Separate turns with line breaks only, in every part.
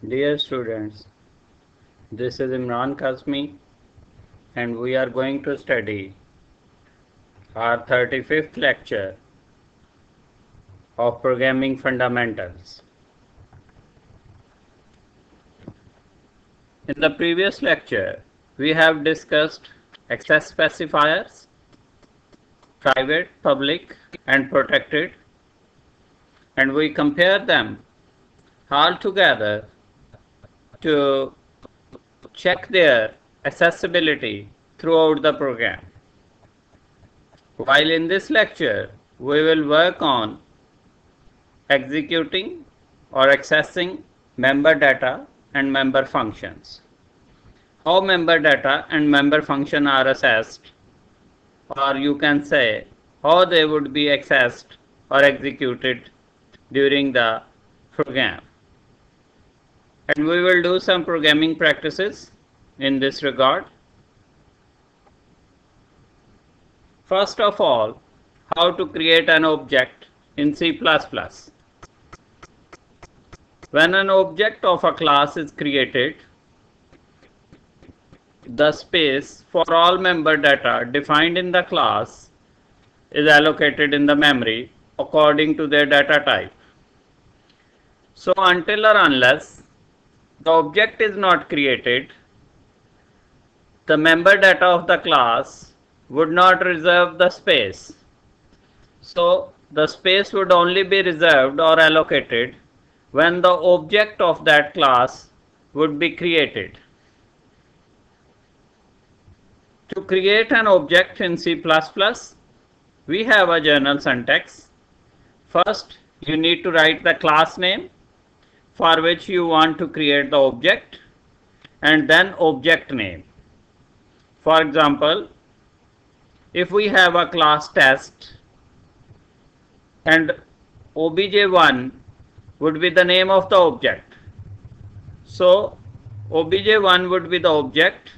Dear students, this is Imran Kazmi and we are going to study our 35th lecture of Programming Fundamentals. In the previous lecture, we have discussed access specifiers, private, public and protected, and we compare them all together to check their accessibility throughout the program. While in this lecture, we will work on executing or accessing member data and member functions. How member data and member function are accessed, or you can say how they would be accessed or executed during the program. And we will do some programming practices in this regard. First of all, how to create an object in C++. When an object of a class is created, the space for all member data defined in the class is allocated in the memory according to their data type. So until or unless the object is not created, the member data of the class would not reserve the space. So the space would only be reserved or allocated when the object of that class would be created. To create an object in C++, we have a general syntax. First, you need to write the class name for which you want to create the object, and then object name. For example, if we have a class test and obj1 would be the name of the object, so obj1 would be the object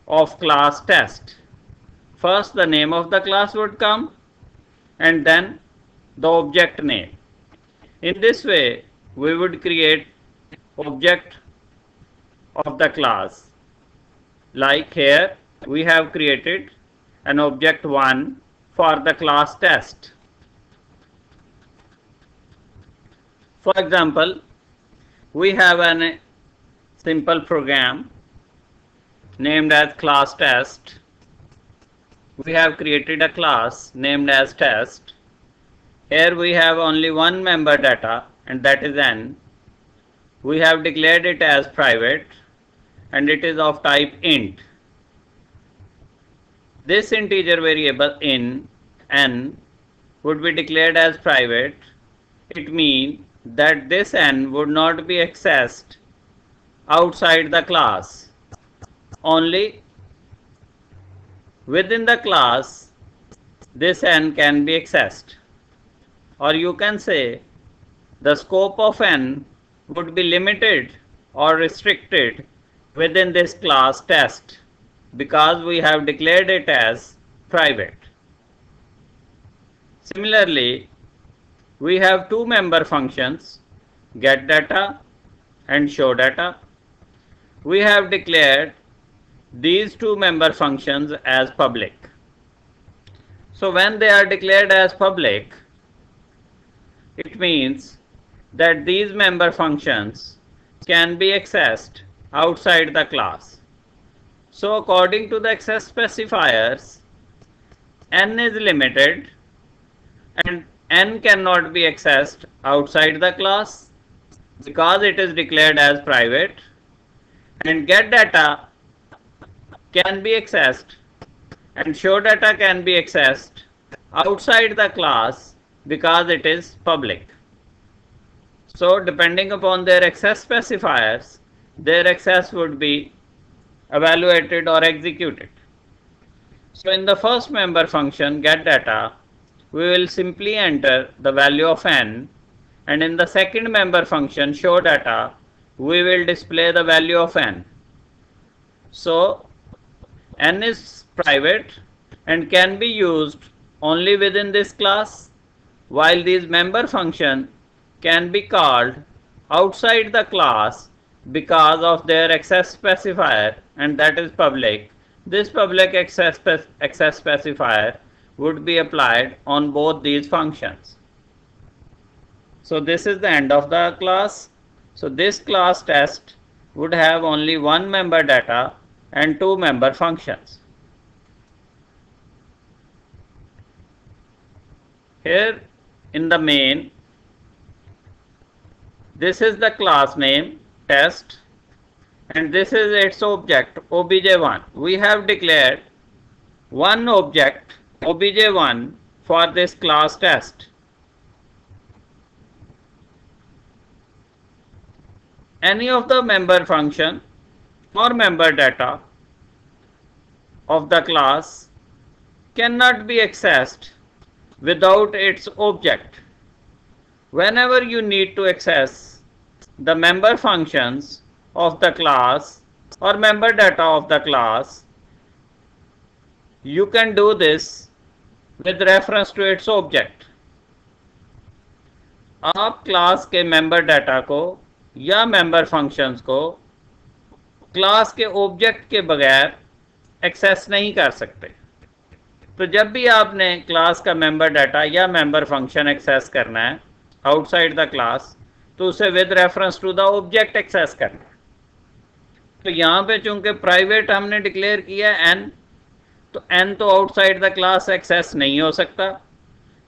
of class test. First the name of the class would come and then the object name. In this way we would create object of the class. Like here we have created an object 1 for the class test. For example, we have a simple program named as class test. We have created a class named as test. Here we have only one member data, and that is n. We have declared it as private and it is of type int. This integer variable in n would be declared as private. It means that this n would not be accessed outside the class. Only within the class this n can be accessed. Or you can say the scope of n would be limited or restricted within this class test because we have declared it as private. Similarly, we have two member functions, getData and showData. We have declared these two member functions as public. So when they are declared as public, it means that these member functions can be accessed outside the class. So according to the access specifiers, n is limited and n cannot be accessed outside the class because it is declared as private, and getData can be accessed and showData can be accessed outside the class because it is public. So depending upon their access specifiers, their access would be evaluated or executed. So in the first member function getData, we will simply enter the value of n, and in the second member function showData, we will display the value of n. So n is private and can be used only within this class, while these member function can be called outside the class because of their access specifier, and that is public. This public access specifier would be applied on both these functions. So this is the end of the class. So this class test would have only one member data and two member functions. Here in the main, this is the class name test, and this is its object obj1. We have declared one object obj1 for this class test. Any of the member function or member data of the class cannot be accessed without its object. Whenever you need to access the member functions of the class or member data of the class, you can do this with reference to its object. आप class के member data को या member functions को class के object के बगैर access नहीं कर सकते। तो जब भी आपने क्लास का मेंबर डाटा या मेंबर फंक्शन एक्सेस करना है आउटसाइड द क्लास, तो उसे with reference to the object access करना है। तो यहाँ पे चूंकि प्राइवेट हमने डिक्लेयर किया एन, तो एन तो आउटसाइड द क्लास एक्सेस नहीं हो सकता,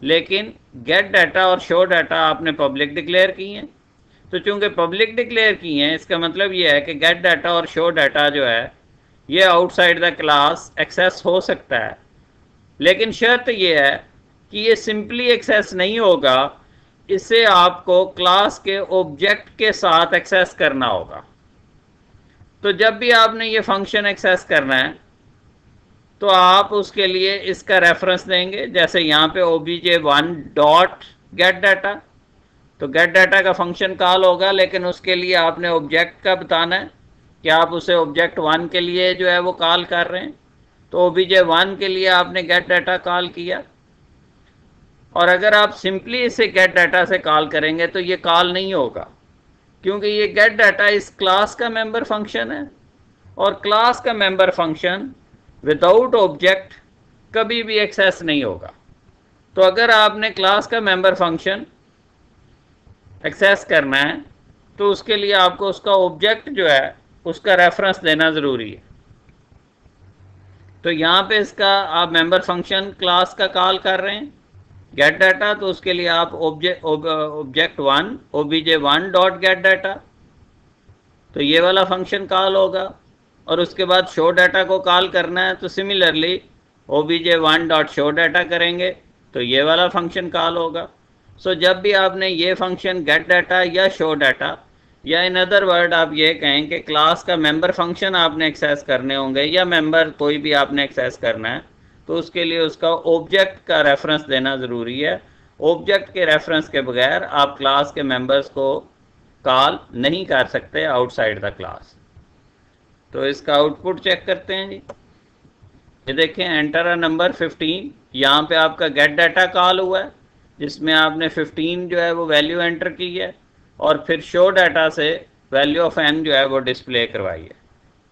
लेकिन गेट डाटा और शो डाटा आपने पब्लिक डिक्लेयर की हैं। तो चूंकि पब्लिक डिक्लेयर की हैं, इसका मतलब ये है कि गेट डाटा और शो डाटा जो है ये आउटसाइड द क्लास एक्सेस हो सकता है, लेकिन शर्त ये है कि ये सिंपली एक्सेस नहीं होगा, इसे आपको क्लास के ऑब्जेक्ट के साथ एक्सेस करना होगा। तो जब भी आपने ये फंक्शन एक्सेस करना है तो आप उसके लिए इसका रेफरेंस देंगे। जैसे यहाँ पे obj1 डॉट गेट डाटा, तो गेट डाटा का फंक्शन कॉल होगा, लेकिन उसके लिए आपने ऑब्जेक्ट का बताना है कि आप उसे ऑब्जेक्ट 1 के लिए जो है वो कॉल कर रहे हैं। तो obj1 के लिए आपने गेट डाटा कॉल किया, और अगर आप सिंपली इसे गेट डाटा से कॉल करेंगे तो ये कॉल नहीं होगा, क्योंकि ये गेट डाटा इस क्लास का मेंबर फंक्शन है, और क्लास का मेंबर फंक्शन विदाउट ऑब्जेक्ट कभी भी एक्सेस नहीं होगा। तो अगर आपने क्लास का मेंबर फंक्शन एक्सेस करना है तो उसके लिए आपको उसका ऑब्जेक्ट जो है उसका रेफरेंस देना ज़रूरी है। तो यहाँ पे इसका आप मेंबर फंक्शन क्लास का कॉल कर रहे हैं गेट डाटा, तो उसके लिए आप object 1 obj1 dot gate data, तो ये वाला फंक्शन कॉल होगा, और उसके बाद शो डाटा को कॉल करना है तो similarly obj1 dot show data करेंगे तो ये वाला फंक्शन कॉल होगा। सो जब भी आपने ये फंक्शन गेट डाटा या शो डाटा, या इन अदर वर्ड आप ये कहें कि क्लास का मेंबर फंक्शन आपने एक्सेस करने होंगे या मेंबर कोई भी आपने एक्सेस करना है, तो उसके लिए उसका ऑब्जेक्ट का रेफरेंस देना ज़रूरी है। ऑब्जेक्ट के रेफरेंस के बगैर आप क्लास के मेंबर्स को कॉल नहीं कर सकते आउटसाइड द क्लास। तो इसका आउटपुट चेक करते हैं जी। ये देखें, एंटर अ नंबर 15, यहाँ पे आपका गेट डाटा कॉल हुआ है जिसमें आपने 15 जो है वो वैल्यू एंटर की है, और फिर शो डाटा से वैल्यू ऑफ एन जो है वो डिस्प्ले करवाई है।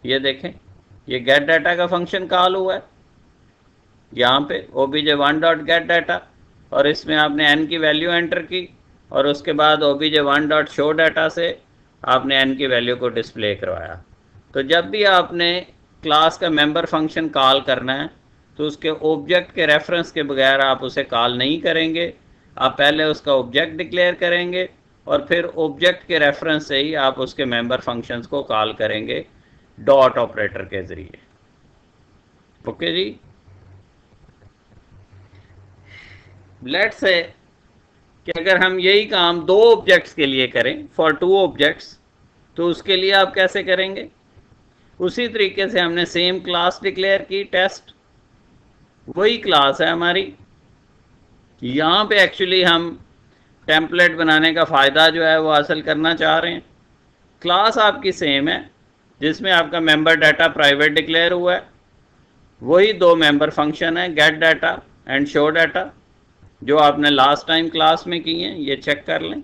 ये देखें, ये गेट डाटा का फंक्शन कॉल हुआ है यहाँ पे obj1 डॉट गेट डाटा, और इसमें आपने n की वैल्यू एंटर की, और उसके बाद obj1 डॉट शो डाटा से आपने n की वैल्यू को डिस्प्ले करवाया। तो जब भी आपने क्लास का मेंबर फंक्शन कॉल करना है तो उसके ऑब्जेक्ट के रेफरेंस के बगैर आप उसे कॉल नहीं करेंगे, आप पहले उसका ऑब्जेक्ट डिक्लेयर करेंगे और फिर ऑब्जेक्ट के रेफरेंस से ही आप उसके मेंबर फंक्शंस को कॉल करेंगे डॉट ऑपरेटर के ज़रिए। ओके जी, लेट्स से कि अगर हम यही काम दो ऑब्जेक्ट्स के लिए करें, फॉर 2 ऑब्जेक्ट्स, तो उसके लिए आप कैसे करेंगे? उसी तरीके से हमने सेम क्लास डिक्लेयर की, टेस्ट, वही क्लास है हमारी। यहाँ पे एक्चुअली हम टेम्पलेट बनाने का फ़ायदा जो है वो हासिल करना चाह रहे हैं। क्लास आपकी सेम है जिसमें आपका मेंबर डाटा प्राइवेट डिक्लेयर हुआ है, वही 2 मेंबर फंक्शन है gate data and show data जो आपने लास्ट टाइम क्लास में की हैं, ये चेक कर लें।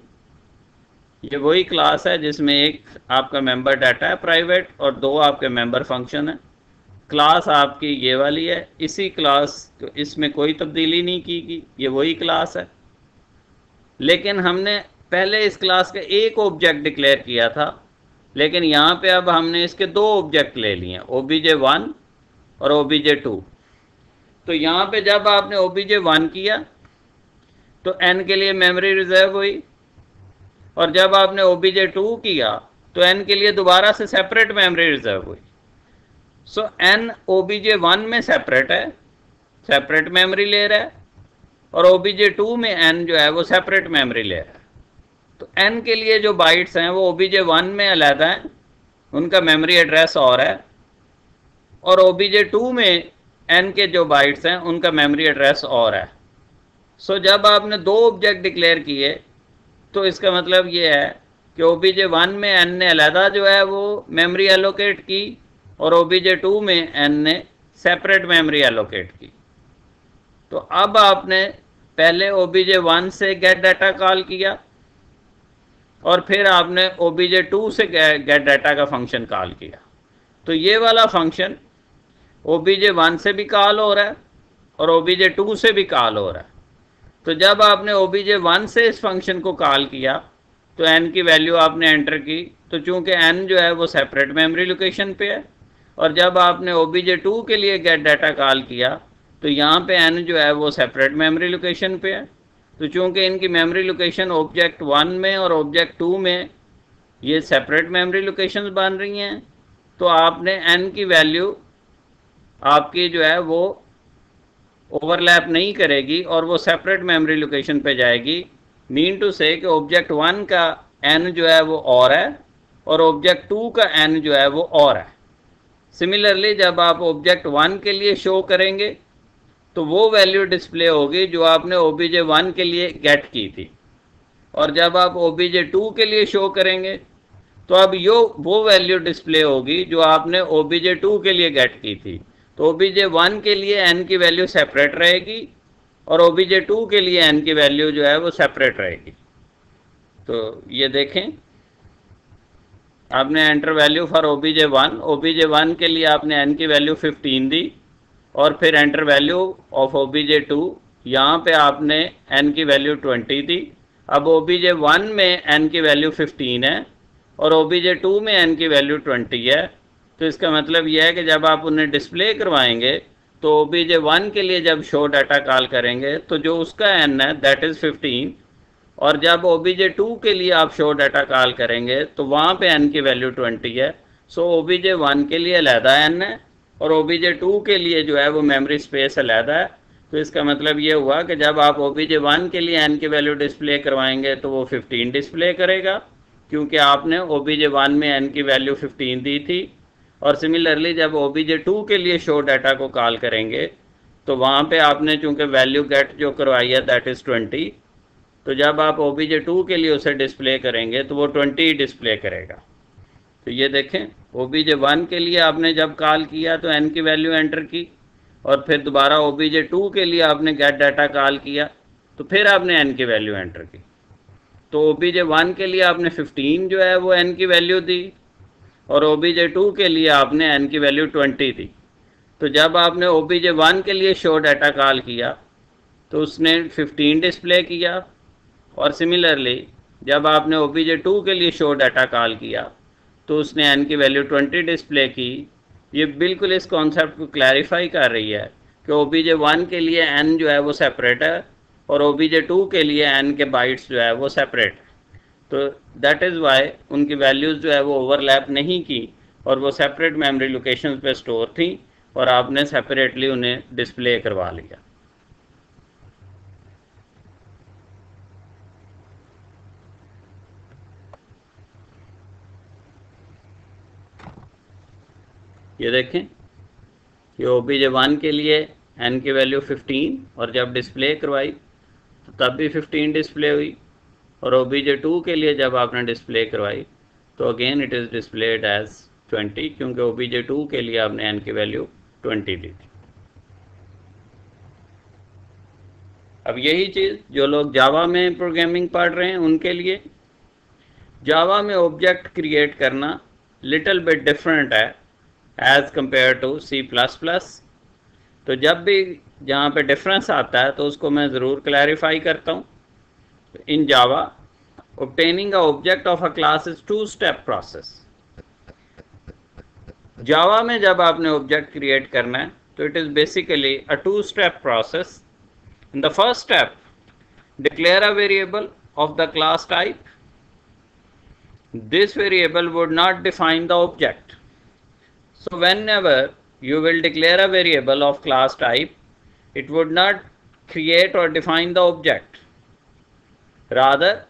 ये वही क्लास है जिसमें एक आपका मेंबर डाटा है प्राइवेट और दो आपके मेंबर फंक्शन है। क्लास आपकी ये वाली है, इसी क्लास तो इसमें कोई तब्दीली नहीं की, ये वही क्लास है। लेकिन हमने पहले इस क्लास का एक ऑब्जेक्ट डिक्लेयर किया था, लेकिन यहाँ पे अब हमने इसके दो ऑब्जेक्ट ले लिए, obj1 और obj2। तो यहाँ पे जब आपने obj1 किया तो n के लिए मेमोरी रिजर्व हुई, और जब आपने obj2 किया तो n के लिए दोबारा से सेपरेट मेमोरी रिजर्व हुई। सो n obj1 में सेपरेट है, सेपरेट मेमोरी ले रहा है, और obj2 में n जो है वो सेपरेट मेमोरी ले रहा है। तो n के लिए जो बाइट्स हैं वो obj1 में अलग हैं, उनका मेमोरी एड्रेस और है, और obj2 में n के जो बाइट्स हैं उनका मेमोरी एड्रेस और है। सो जब आपने दो ऑब्जेक्ट डिक्लेयर किए तो इसका मतलब ये है कि obj1 में n ने अलहदा जो है वो मेमोरी एलोकेट की, और obj2 में n ने सेपरेट मेमोरी एलोकेट की। तो अब आपने पहले obj1 से गेट डाटा कॉल किया, और फिर आपने obj2 से गेट डाटा का फंक्शन कॉल किया। तो ये वाला फंक्शन obj1 से भी कॉल हो रहा है और obj2 से भी कॉल हो रहा है। तो जब आपने obj1 से इस फंक्शन को कॉल किया तो n की वैल्यू आपने एंटर की, तो चूंकि n जो है वो सेपरेट मेमोरी लोकेशन पे है, और जब आपने obj2 के लिए गेट डाटा कॉल किया तो यहाँ पे n जो है वो सेपरेट मेमोरी लोकेशन पे है। तो चूंकि इनकी मेमोरी लोकेशन ऑब्जेक्ट 1 में और ऑब्जेक्ट 2 में ये सेपरेट मेमोरी लोकेशंस बन रही हैं, तो आपने n की वैल्यू आपकी जो है वो ओवरलैप नहीं करेगी और वो सेपरेट मेमोरी लोकेशन पे जाएगी। मीन टू से कि ऑब्जेक्ट 1 का n जो है वो और है और ऑब्जेक्ट 2 का n जो है वो और है। सिमिलरली जब आप ऑब्जेक्ट 1 के लिए शो करेंगे तो वो वैल्यू डिस्प्ले होगी जो आपने obj1 के लिए गेट की थी, और जब आप obj2 के लिए शो करेंगे तो अब वो वैल्यू डिस्प्ले होगी जो आपने obj2 के लिए गेट की थी। तो obj1 के लिए n की वैल्यू सेपरेट रहेगी और obj2 के लिए n की वैल्यू जो है वो सेपरेट रहेगी। तो ये देखें, आपने एंटर वैल्यू फॉर obj1 के लिए आपने n की वैल्यू 15 दी, और फिर एंटर वैल्यू ऑफ obj2, यहाँ पे आपने n की वैल्यू 20 दी। अब obj1 में n की वैल्यू 15 है और obj2 में n की वैल्यू 20 है। तो इसका मतलब यह है कि जब आप उन्हें डिस्प्ले करवाएंगे तो obj1 के लिए जब शो डाटा कॉल करेंगे तो जो उसका n है दैट इज़ 15, और जब obj2 के लिए आप शो डाटा कॉल करेंगे तो वहाँ पे n की वैल्यू 20 है। सो obj1 के लिए अलहदा n है और obj2 के लिए जो है वो मेमोरी स्पेस अलहदा है। तो इसका मतलब ये हुआ कि जब आप obj1 के लिए n की वैल्यू डिस्प्ले करवाएंगे तो वो 15 डिस्प्ले करेगा, क्योंकि आपने obj1 में n की वैल्यू 15 दी थी। और सिमिलरली जब obj2 के लिए शो डाटा को कॉल करेंगे तो वहाँ पे आपने चूंकि वैल्यू गेट जो करवाई है दैट इज़ 20, तो जब आप obj2 के लिए उसे डिस्प्ले करेंगे तो वो 20 ही डिस्प्ले करेगा। तो ये देखें, obj1 के लिए आपने जब कॉल किया तो n की वैल्यू एंटर की, और फिर दोबारा obj2 के लिए आपने गेट डाटा कॉल किया तो फिर आपने n की वैल्यू एंटर की। तो obj1 के लिए आपने 15 जो है वो n की वैल्यू दी, और obj2 के लिए आपने n की वैल्यू 20 दी। तो जब आपने obj1 के लिए शो डाटा कॉल किया तो उसने 15 डिस्प्ले किया, और सिमिलरली जब आपने obj2 के लिए शो डाटा कॉल किया तो उसने n की वैल्यू 20 डिस्प्ले की। ये बिल्कुल इस कॉन्सेप्ट को क्लैरिफाई कर रही है कि obj1 के लिए n जो है वो सेपरेट है और obj2 के लिए n के बाइट्स जो है वो सेपरेट है। तो दैट इज़ वाई उनकी वैल्यूज़ जो है वो ओवरलैप नहीं की और वो सेपरेट मेमोरी लोकेशंस पे स्टोर थी, और आपने सेपरेटली उन्हें डिस्प्ले करवा लिया। ये देखें, ये obj1 के लिए n की वैल्यू 15, और जब डिस्प्ले करवाई तो तब भी 15 डिस्प्ले हुई, और obj2 के लिए जब आपने डिस्प्ले करवाई तो again it is displayed as 20, क्योंकि obj2 के लिए आपने n की वैल्यू 20 दी थी। अब यही चीज़ जो लोग जावा में प्रोग्रामिंग पढ़ रहे हैं उनके लिए, जावा में ऑब्जेक्ट क्रिएट करना लिटिल बिट डिफरेंट है as compare to C plus plus. तो जब भी जहाँ पे डिफरेंस आता है तो उसको मैं ज़रूर क्लैरिफाई करता हूँ। इन जावा obtaining a object of a class is two-step process। जावा में जब आपने ऑब्जेक्ट क्रिएट करना है तो it is basically a two-step process। In the first step, declare a variable of the class type। This variable would not define the object। So whenever you will declare a variable of class type, it would not create or define the object, rather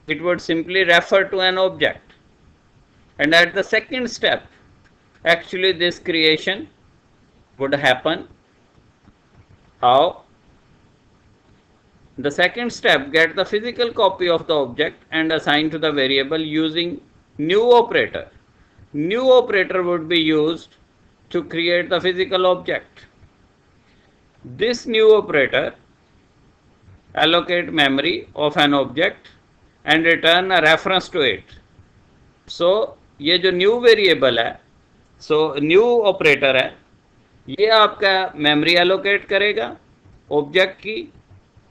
it would simply refer to an object। And at the second step, actually this creation would happen. How? The second step, get the physical copy of the object and assign to the variable using new operator। New operator would be used to create the physical object। This new operator allocate memory of an object and return a reference to it। So ये जो new variable है, new operator है, ये आपका memory allocate करेगा object की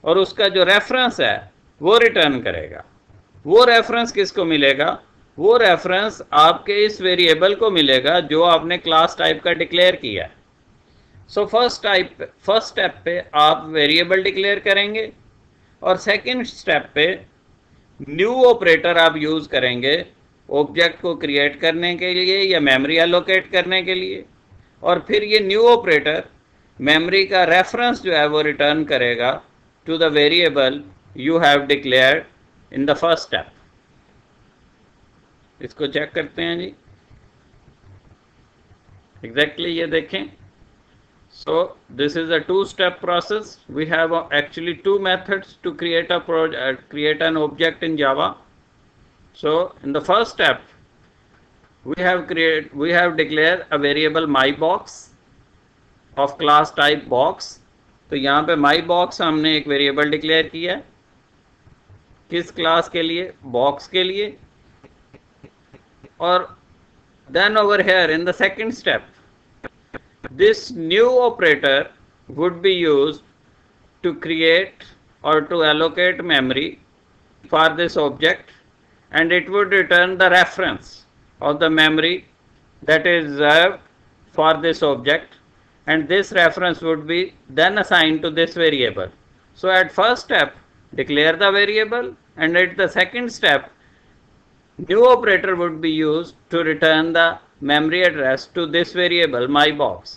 और उसका जो रेफरेंस है वो रिटर्न करेगा। वो रेफरेंस किसको मिलेगा? वो रेफरेंस आपके इस वेरिएबल को मिलेगा जो आपने क्लास टाइप का डिक्लेयर किया है। सो फर्स्ट स्टेप पे आप वेरिएबल डिक्लेयर करेंगे और सेकंड स्टेप पे न्यू ऑपरेटर आप यूज़ करेंगे ऑब्जेक्ट को क्रिएट करने के लिए या मेमोरी एलोकेट करने के लिए, और फिर ये न्यू ऑपरेटर मेमोरी का रेफरेंस जो है वो रिटर्न करेगा to the variable you have declared in the first step. इसको चेक करते हैं जी। एग्जैक्टली ये देखें। So this is a two-step process। We have actually two methods to create an object in Java। So in the first step, we have declared a variable myBox of class type box। तो यहाँ पे myBox हमने एक variable declare किया है किस class के लिए? बॉक्स के लिए। और then over here in the second step, this new operator would be used to create or to allocate memory for this object, and it would return the reference of the memory that is reserved for this object, and this reference would be then assigned to this variable। So at first step declare the variable, and at the second step new operator would be used to return the memory address to this variable myBox।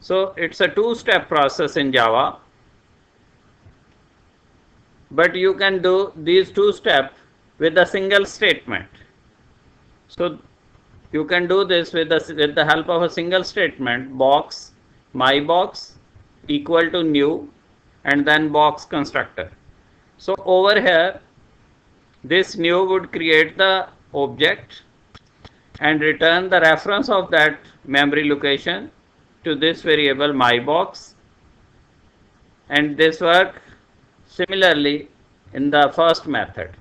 So it's a two-step process in Java, but you can do these two steps with a single statement। So you can do this with the help of a single statement, box myBox equal to new and then box constructor। So over here this new would create the object and return the reference of that memory location to this variable myBox, and this work similarly in the first method।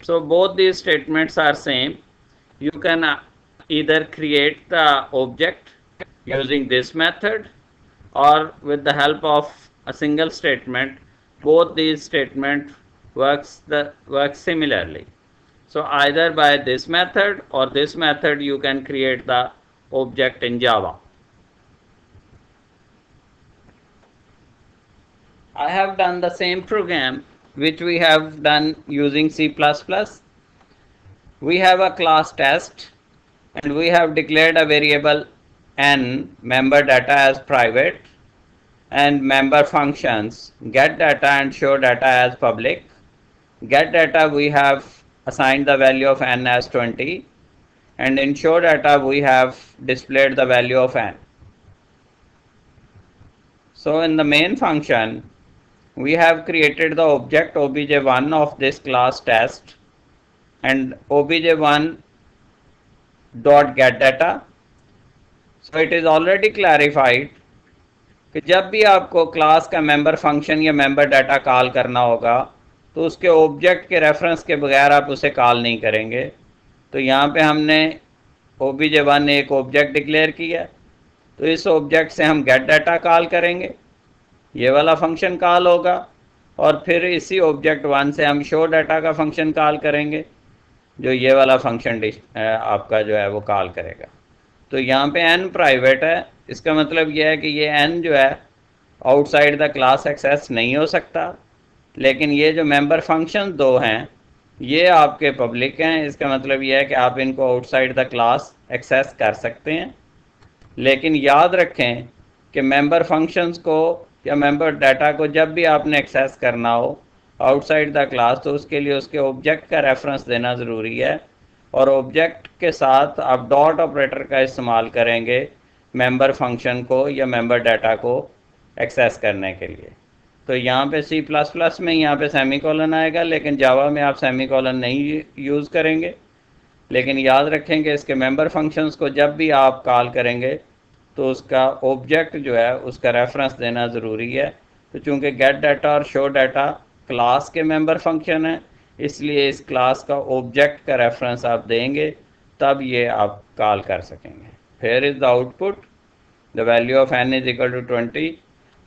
So both these statements are same। You can either create the object using this method or with the help of a single statement। Both these statements work similarly। So either by this method or this method you can create the object in Java। I have done the same program which we have done using C++। We have a class test and we have declared a variable n member data as private and member functions get data and show data as public। Get data we have assigned the value of n as 20, and in show data we have displayed the value of n। So in the main function we have created the object obj1 of this class test and obj1 dot get data। So it is already clarified कि जब भी आपको class का member function या member data call करना होगा तो उसके ऑब्जेक्ट के रेफरेंस के बगैर आप उसे कॉल नहीं करेंगे। तो यहाँ पे हमने obj1 एक ऑब्जेक्ट डिक्लेयर किया, तो इस ऑब्जेक्ट से हम गेट डाटा कॉल करेंगे, ये वाला फंक्शन कॉल होगा, और फिर इसी ऑब्जेक्ट 1 से हम शो डाटा का फंक्शन कॉल करेंगे, जो ये वाला फंक्शन आपका जो है वो कॉल करेगा। तो यहाँ पे n प्राइवेट है, इसका मतलब यह है कि ये n जो है आउटसाइड द क्लास एक्सेस नहीं हो सकता, लेकिन ये जो मेंबर फंक्शन दो हैं ये आपके पब्लिक हैं। इसका मतलब यह है कि आप इनको आउटसाइड द क्लास एक्सेस कर सकते हैं। लेकिन याद रखें कि मेंबर फंक्शंस को या मेंबर डाटा को जब भी आपने एक्सेस करना हो आउटसाइड द क्लास, तो उसके लिए उसके ऑब्जेक्ट का रेफरेंस देना ज़रूरी है, और ऑब्जेक्ट के साथ आप डॉट ऑपरेटर का इस्तेमाल करेंगे मेंबर फंक्शन को या मेंबर डाटा को एक्सेस करने के लिए। तो यहाँ पे C++ में यहाँ पे सेमीकोलन आएगा, लेकिन जावा में आप सेमीकोलन नहीं यूज़ करेंगे। लेकिन याद रखें कि इसके मेंबर फंक्शंस को जब भी आप कॉल करेंगे तो उसका ऑब्जेक्ट जो है उसका रेफरेंस देना ज़रूरी है। तो चूँकि गेट डाटा और शो डाटा क्लास के मेंबर फंक्शन है, इसलिए इस क्लास का ऑब्जेक्ट का रेफरेंस आप देंगे, तब ये आप कॉल कर सकेंगे। फिर is the output the value of n is equal to 20।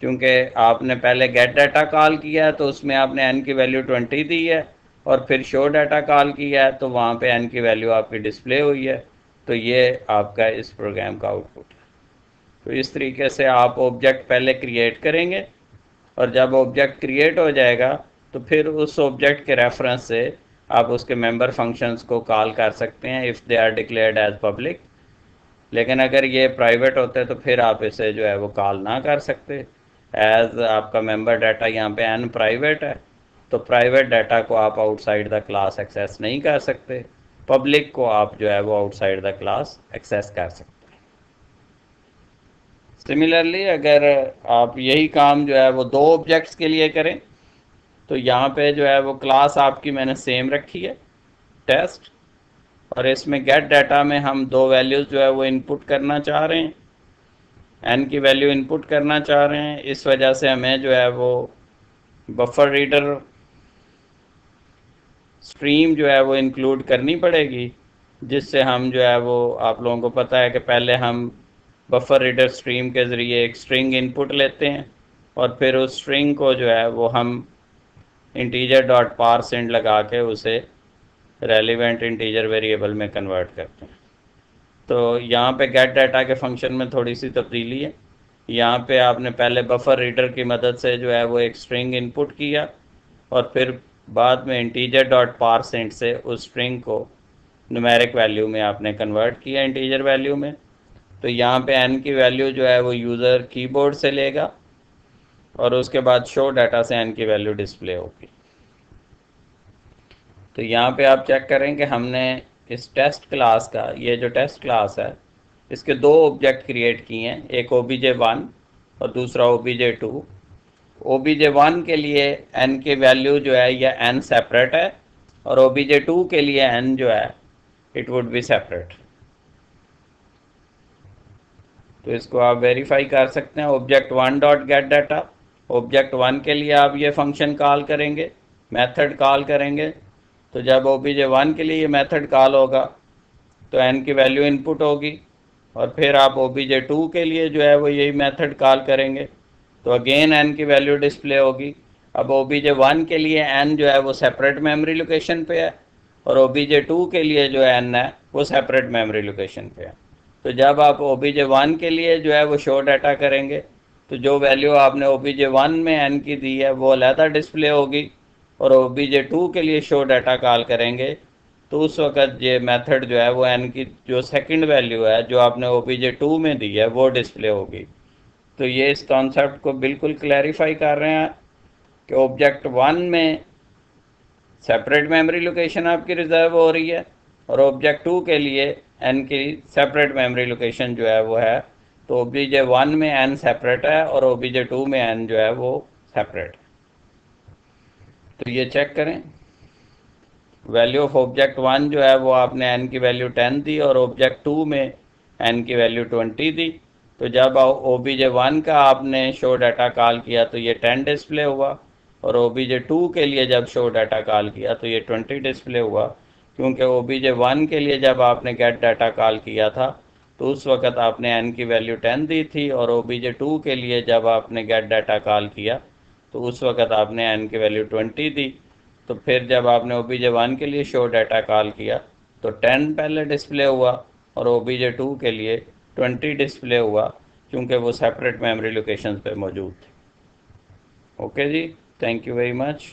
क्योंकि आपने पहले गेट डाटा कॉल किया है तो उसमें आपने n की वैल्यू 20 दी है, और फिर शो डाटा कॉल किया है तो वहाँ पे n की वैल्यू आपकी डिस्प्ले हुई है। तो ये आपका इस प्रोग्राम का आउटपुट है। तो इस तरीके से आप ऑब्जेक्ट पहले क्रिएट करेंगे, और जब ऑब्जेक्ट क्रिएट हो जाएगा तो फिर उस ऑब्जेक्ट के रेफरेंस से आप उसके मेंबर फंक्शंस को कॉल कर सकते हैं if they are declared as public. लेकिन अगर ये प्राइवेट होते तो फिर आप इसे जो है वो कॉल ना कर सकते, एज आपका मेंबर डाटा यहाँ पे n प्राइवेट है, तो प्राइवेट डाटा को आप आउटसाइड द क्लास एक्सेस नहीं कर सकते, पब्लिक को आप जो है वो आउटसाइड द क्लास एक्सेस कर सकते हैं। सिमिलरली अगर आप यही काम जो है वो दो ऑब्जेक्ट्स के लिए करें, तो यहाँ पे जो है वो क्लास आपकी मैंने सेम रखी है टेस्ट, और इसमें गेट डाटा में हम दो वैल्यूज़ जो है वो इनपुट करना चाह रहे हैं, n की वैल्यू इनपुट करना चाह रहे हैं। इस वजह से हमें जो है वो बफर रीडर स्ट्रीम जो है वो इंक्लूड करनी पड़ेगी, जिससे हम जो है वो, आप लोगों को पता है कि पहले हम बफर रीडर स्ट्रीम के ज़रिए एक स्ट्रिंग इनपुट लेते हैं, और फिर उस स्ट्रिंग को जो है वो हम इंटीजर डॉट पारसेंट लगा के उसे रेलिवेंट इंटीजर वेरिएबल में कन्वर्ट करते हैं। तो यहाँ पे गेट डाटा के फंक्शन में थोड़ी सी तब्दीली है। यहाँ पे आपने पहले बफर रीडर की मदद से जो है वो एक स्ट्रिंग इनपुट किया, और फिर बाद में इंटीजर डॉट पारसेंट से उस स्ट्रिंग को न्यूमेरिक वैल्यू में आपने कन्वर्ट किया इंटीजर वैल्यू में। तो यहाँ पे n की वैल्यू जो है वो यूज़र कीबोर्ड से लेगा, और उसके बाद शो डाटा से n की वैल्यू डिस्प्ले होगी। तो यहाँ पे आप चेक करें कि हमने इस टेस्ट क्लास का, ये जो टेस्ट क्लास है, इसके दो ऑब्जेक्ट क्रिएट किए हैं, एक obj1 और दूसरा obj2। obj1 के लिए n की वैल्यू जो है यह n सेपरेट है, और obj2 के लिए n जो है इट वुड बी सेपरेट। तो इसको आप वेरीफाई कर सकते हैं। obj1 dot gate data, obj1 के लिए आप ये फंक्शन कॉल करेंगे, मेथड कॉल करेंगे। तो जब obj1 के लिए ये मेथड कॉल होगा तो n की वैल्यू इनपुट होगी, और फिर आप obj2 के लिए जो है वो यही मेथड कॉल करेंगे, तो अगेन n की वैल्यू डिस्प्ले होगी। अब obj1 के लिए n जो है वो सेपरेट मेमोरी लोकेशन पे है, और obj2 के लिए जो n है वो सेपरेट मेमोरी लोकेशन पे है। तो जब आप obj1 के लिए जो है वो शो डाटा करेंगे, तो जो वैल्यू आपने obj1 में n की दी है वो अलहदा डिस्प्ले होगी, और obj2 के लिए शो डाटा कॉल करेंगे तो उस वक़्त ये मेथड जो है वो n की जो सेकंड वैल्यू है जो आपने obj2 में दी है वो डिस्प्ले होगी। तो ये इस कॉन्सेप्ट को बिल्कुल क्लैरिफाई कर रहे हैं कि ऑब्जेक्ट 1 में सेपरेट मेमोरी लोकेशन आपकी रिजर्व हो रही है, और ऑब्जेक्ट 2 के लिए n की सेपरेट मेमोरी लोकेशन जो है वो है। तो obj1 में n सेपरेट है और obj2 में n जो है वो सेपरेट है। तो ये चेक करें, वैल्यू ऑफ ऑब्जेक्ट 1 जो है वो आपने n की वैल्यू 10 दी, और ऑब्जेक्ट 2 में n की वैल्यू 20 दी। तो जब obj1 का आपने शो डाटा कॉल किया तो ये 10 डिस्प्ले हुआ, और OBJ2 के लिए जब शो डाटा कॉल किया तो ये 20 डिस्प्ले हुआ, क्योंकि OBJ1 के लिए जब आपने गेट डाटा कॉल किया था तो उस वक्त आपने n की वैल्यू 10 दी थी, और OBJ2 के लिए जब आपने गेट डाटा कॉल किया तो उस वक्त आपने n की वैल्यू 20 दी। तो फिर जब आपने OBJ1 के लिए शो डाटा कॉल किया तो 10 पहले डिस्प्ले हुआ और OBJ2 के लिए 20 डिस्प्ले हुआ, क्योंकि वो सेपरेट मेमोरी लोकेशंस पे मौजूद थे। ओके जी, थैंक यू वेरी मच।